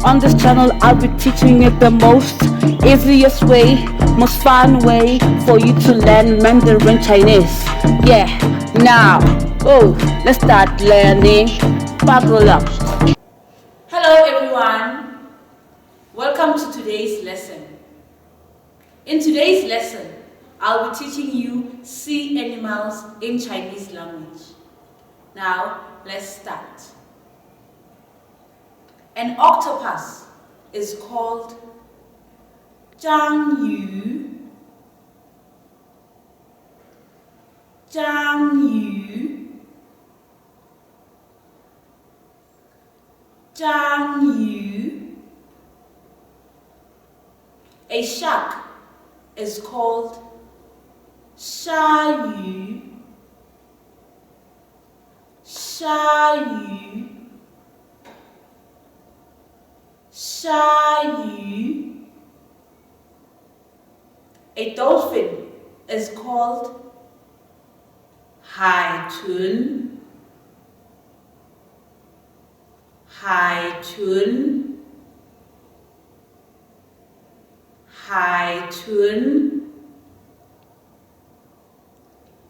On this channel, I'll be teaching you the most easiest way, most fun way for you to learn Mandarin Chinese. Yeah, now, let's start learning. Buckle up. Hello everyone. Welcome to today's lesson. In today's lesson, I'll be teaching you sea animals in Chinese language. Now, let's start. An octopus is called 章鱼. 章鱼. 章鱼. A shark is called 鲨鱼. 鲨鱼. 鲨鱼. A dolphin is called 海豚. 海豚. 海豚.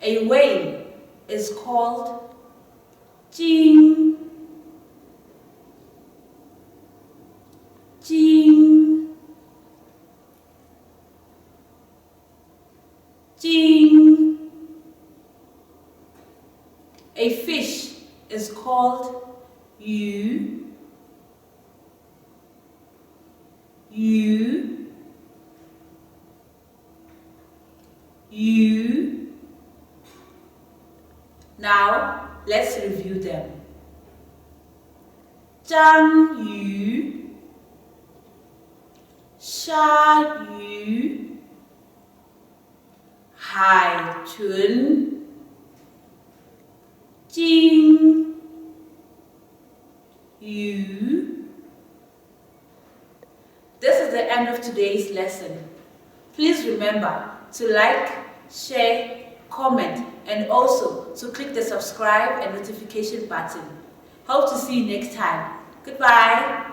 A whale is called 鲸. 鲸. 鲸. A fish is called 鱼. 鱼. 鱼. Now, let's review them. 章鱼. 鲨鱼. 海豚. 鲸. 鱼. This is the end of today's lesson. Please remember to like, share, comment, and also to click the subscribe and notification button. Hope to see you next time. Goodbye.